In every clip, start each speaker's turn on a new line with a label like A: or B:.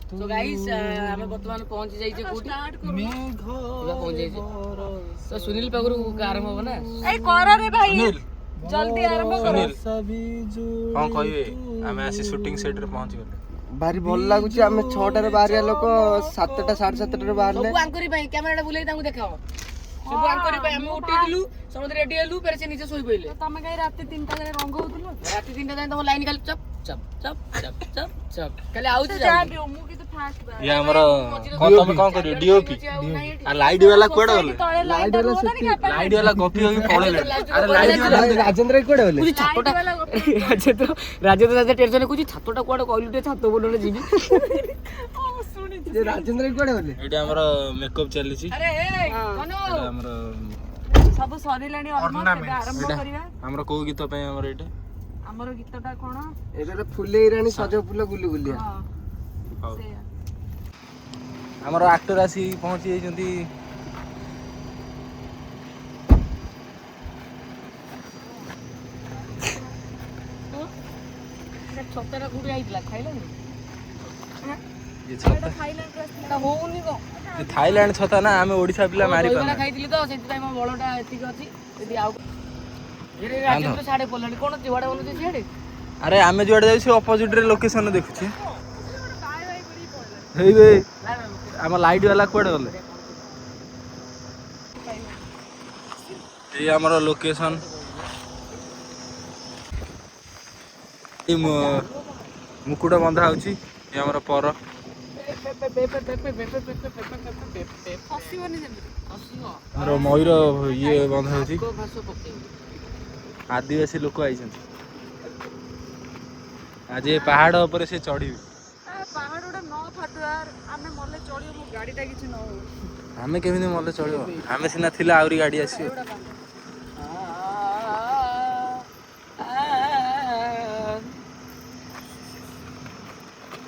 A: so guys हमें वर्तमान पहुंच जाइए कोठी पहुंच जाइए तो सुनील पाखरु आरंभ हो ना
B: ए कर रे भाई जल्दी आरंभ करो
C: कौन कहबे आमे आसी शूटिंग सेट रे पहुंच गले
D: भारी भल लागुची आमे 6टा रे बाहरिया लोक 7टा 7:30 रे बाहरले
A: सब आंकरी भाई कैमराटा बुलाई तांको देखाओ सब आंकरी भाई हमें उठी दिलु समझ रेडी हेलु फेर से नीचे सोई पइले
B: तमे कहीं रात 3टा जाय रंग होतलो
A: रात 3टा जाय तम लाइन खाली चप चप चप चप चप चप खाली आउछ
B: जा भी मु की तो फास्ट बा
C: ये हमर कोन तमे कोन करियो डीओपी आ लाइट वाला कोड गले
B: तळे लाइट
C: लाइट वाला गपी होई पळले अरे लाइट वाला
D: राजेंद्र कोडे होले
A: कुछ छातोटा राजेंद्र टेंशन कुछ छातोटा कोड कहलुटे छातो बोलले जीवी
D: जे राजेंद्र कोडे होले
C: एटा हमर मेकअप चली छी
A: अरे ए कनो
C: हमर
B: सब सरिलाणी ऑलमोस्ट आरंभ करिया
C: हमर को गीत पे हमर एटा
B: हमर गीतटा कोन
D: एटा फुले रानी सज फुल गुली गुलिया
C: हां हमर एक्टर आसी पहुंची जंती
A: छतरा गुडी आइतला खाइला नि
C: ये छता
B: थाईलैंड रस्ता
A: होउनी को
C: ये थाईलैंड छता ना हमें ओडिसा पिला मारी
A: दहीबड़ा
C: पाना
A: खाइतिली तो सेति टाइम बळटा एतिक अछि यदि आउ ये राजेंद्र साडे पलणी कोन जिवाडा बनते छेडे
C: अरे हमें जोड़ जाई से ऑपोजिट रे लोकेशन देखु छी हेई बे हम लाइट वाला कोड गले ये हमर लोकेशन ई मुकुट बंधा होची ये हमर पर
B: फसिबनी जेम
C: हमर मयूर ये बंधा होची आदिवासी लोक आइछन आज ये पहाड़ ऊपर से चढ़ी
B: पहाड़ उडा न फाटू यार आमे मले चढ़ियो मो गाडीटा किछ न हो
C: हमें केमिति मले चढ़ियो हमें सिना थिला आउरी गाड़ी आसी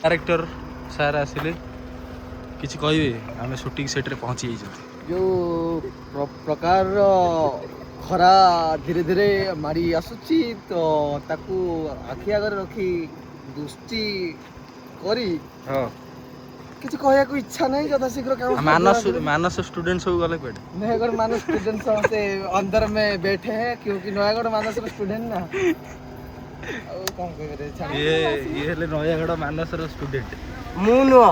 C: डायरेक्टर सार आसिले किछि कहबे हमें शूटिंग सेट रे पहुंची जाई
D: जो प्रकार खरा धीरे धीरे मारी आसुची तो ताकू आखि आगर रखी दृष्टि करी
C: हां
D: किछि कहया को इच्छा नहीं जदा शीघ्र काम
C: मानस स्टूडेंट सब गले पेट
D: नयागढ़ मानस स्टूडेंट से अंदर में बैठे हैं क्योंकि नयागढ़ मानस स्टूडेंट ना कौन कह रे
C: ये हेले नयागढ़ मानस रो स्टूडेंट
D: मु नो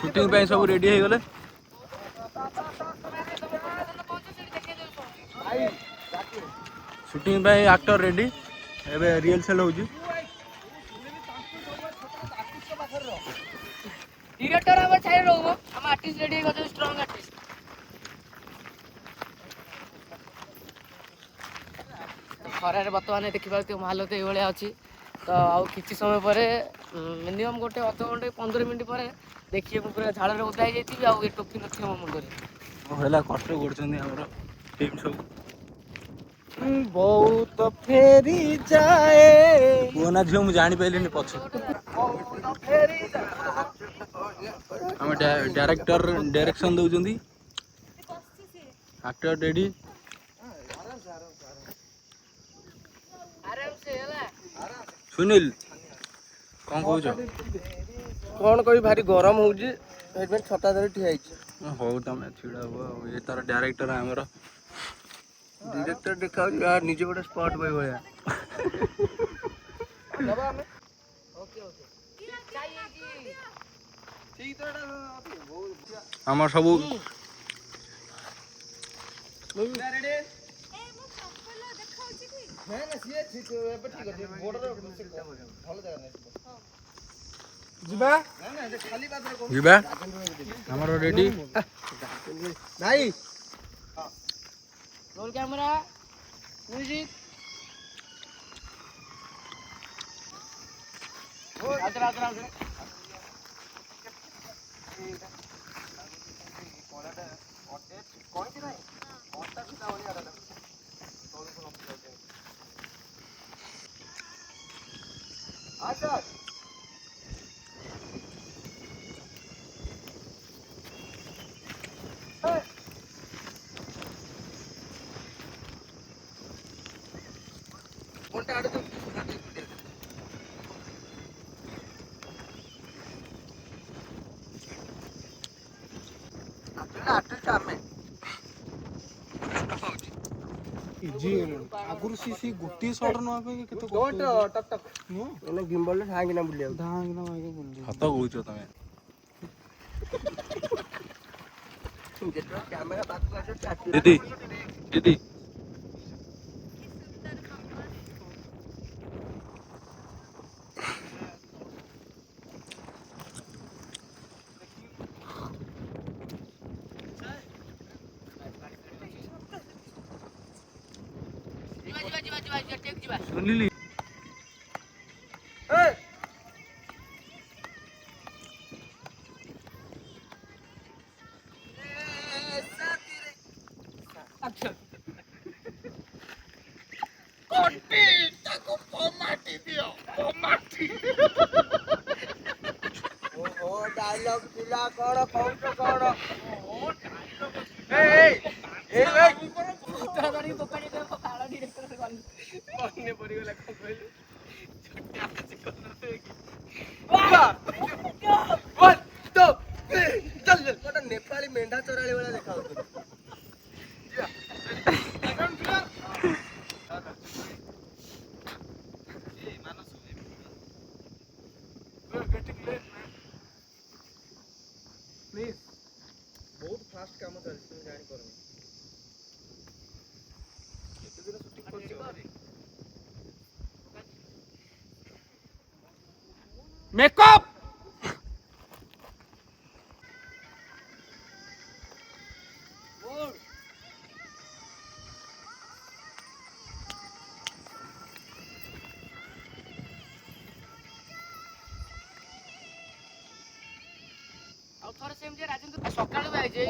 C: शूटिंग पे सब रेडी हो गले शूटिंग पे एक्टर रेडी एबे रिहर्सल होजी
A: डायरेक्टर हमर छाय रहबो हम आर्टिस्ट रेडी हो जो स्ट्रांग आर्टिस्ट खरारे वर्तमान देखा हालत ये अच्छी तो आउ किसी समय पर मिनिमम गोटे अध घंटे 15 मिनट पर देखिए पूरा झाड़ ओदा हो जाती आउ ये टोपी नथी मो मुंडे
C: होला कष्ट करछन्ती हमर टीम सब
D: बहुत फेरी जाए
C: वो ना झियो मु जानि पइलिनी पछ हम डायरेक्टर डायरेक्शन दउजंदी एक्टर रेडी सुनील कौन कहू
D: कौन कही भारी गरम होउजी एमे छता धरि ठिया आइछि
C: हो तमे छिड़ा हो ये तार डायरेक्टर हमर
D: डायरेक्टर देखाउ यार निजे गोटे स्पॉट बाय भया दबा हमें ओके ओके चाहिए कि ठीक तो
C: हमर सब
D: रेडी ना ना सिए ठीक एबे ठीक अछि बॉर्डर भलो जगह नै जिबा ना ना खाली बात रे
C: जिबा हमर रेडी
D: भाई
A: रोल कैमरा म्यूजिक आदर आदर आदर
D: कोई नहीं कोटा सीधा हो जा रहा अच्छा
C: ଇଜି ଆଗରୁ ସି ଗୋଟିଏ ସଟ ନବା ପାଇଁ କେତେ
D: ଟକ୍ ଟକ୍ ଏନେ ଗିମ୍ବଲ ରେ ହାଙ୍ଗିନା ବୁଲିବାକୁ
C: ଧାଙ୍ଗିନା ମାଇକେ ବୁଲି ହାତ କହୁଛ ତମେ
D: ଯେତେବେଳେ କ୍ୟାମେରା ପାଖକୁ ଆସିବ
C: ଦିଦି ଦିଦି ସୁନିଲି
D: ଓହୋ ଡାଇଲଗ ପିଲା କଣ କହୁଛ କଣ ନେପାଳୀ ମେଣ୍ଢା ଚରାଳି ଭଳିଆ ଦେଖାଯାଉଛି ବହୁତ ଫାଷ୍ଟ କାମ ଚାଲିଛି তুমি ଜାଣିପାରୁନି କେତେ ଦିନ ସୁଟିଂ କରୁଛ
C: मेकअप
A: ଆଉ ଥରେ ସେମିତି ରାଜେନ୍ଦ୍ର ସକାଳୁ ଆଇଛି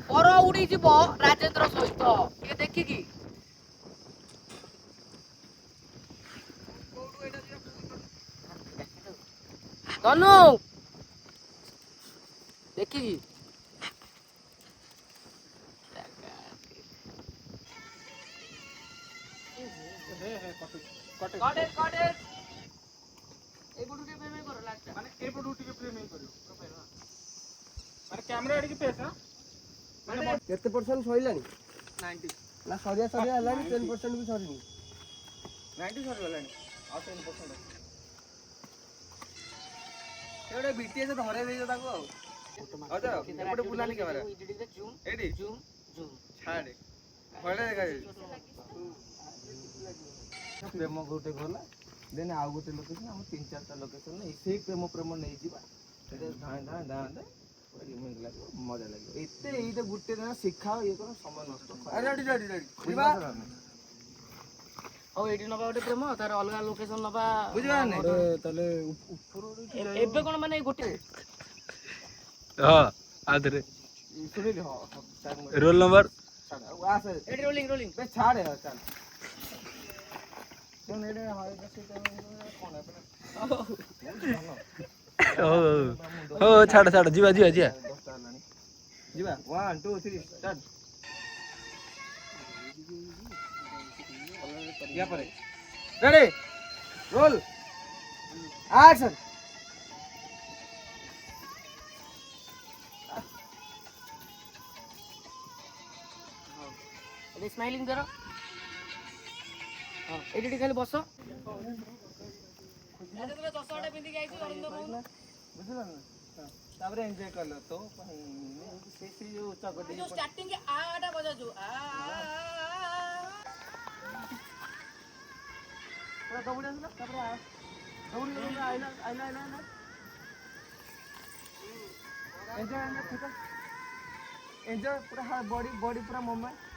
A: ପର ଉଡିଯିବ ରାଜେନ୍ଦ୍ର ସହିତ ଟିକେ ଦେଖିକି ଧନୁ ଦେଖିକି ଏଇପଟୁ ଟିକେ ପେମେଣ୍ଟ କର ଲାଷ୍ଟ
C: ମାନେ ଏପଟୁ ଟିକେ ପ୍ଲେ ନେଇ କରିବ ମାନେ କ୍ୟାମେରା ଏଡିକି ଫେସ୍ ନା
D: କେତେ ପରସେଣ୍ଟ ସରିଲାଣି 90 ନା ସରିଆ ସରିଆ ହେଲାଣି 10% ବି ସରିନି 90 ସରିଗଲାଣି ଆଉ 10% ସେ ଗୋଟେ BTS ଧରେଇ ଦେଇଛ ତାକୁ ଆଉ ଏପଟେ ବୁଲାନି କ୍ୟାମେରା ଏଇଠି
A: ଜୁମ୍ ଜୁମ୍
D: ଛାଡେ ବଢିଆ ଦେଖାଯାଉଛି ପ୍ରେମ ଗୋଟେ ଗଲା ଦେନ୍ ଆଉ ଗୋଟେ ଲୋକେସନ ଆମ 3-4ଟା ଲୋକେସନ ସେଇ ପ୍ରେମ ନେଇଯିବା ସେଟା ଧାଁ ଧାଁ ଧାଁ ଧାଁ ରିମିଙ୍ଗ ଲାଗିବ ମଜା ଲାଗିବ ଏତେ ଏଇଟା ଗୋଟେ ଦିନ ଶିଖାଅ ଇଏ କର ସମୟ ନଷ୍ଟ ରେଡି ବୁଝିବା
A: ଆଉ ଏଇଠି ନବା ଗୋଟେ ପ୍ରେମ ତାର ଅଲଗା ଲୋକେସନ ନବା
D: ବୁଝିବାନି
C: ତାହେଲେ ଉପର
A: ଏବେ କଣ ମାନେ ଗୋଟେ
C: ହଁ ଆଦରେ
D: ଶୁଣିଲି ହଁ
C: ରୋଲ ନମ୍ବର
D: ଆସେ
A: ଏଠି ରୋଲିଂ ରୋଲିଂ
D: ବେ ଛାଡେ ଚାଲ ଶୁଣ ଏଇଟା କଣ
C: ହଉ ଛାଡ ଛାଡ ଯିବା ଯିବା ଯିବା
D: ଯିବା 1 2 3 ଷ୍ଟାର୍ଟ ୟା ପରେ ରେଡି ରୋଲ ଆକ୍ସନ
A: ଏଠି ସ୍ମାଇଲିଂ କର ହଁ ଏଠି ଖାଲି ବସ ରାଜେନ୍ଦ୍ର 10ଟା ପିନ୍ଧିକି ଆଇଛି ଅରିନ୍ଦମ
D: ବୁଝିଲ ନା ତାପରେ ଏନ୍ଜୟ କଲ ତ ସେ ଯୋଉ ଚକଟି
A: ଯୋଉ ଷ୍ଟାର୍ଟିଂ ଆ ଟା ବଜାଉଛୁ
D: ପୁରା ଦୌଡ଼ି ଆସିଲା ତାପରେ ଦୌଡ଼ି ଆଇଲା ଏନ୍ଜୟ ପୁରା ବଡି ପୁରା ମୋମେଣ୍ଟ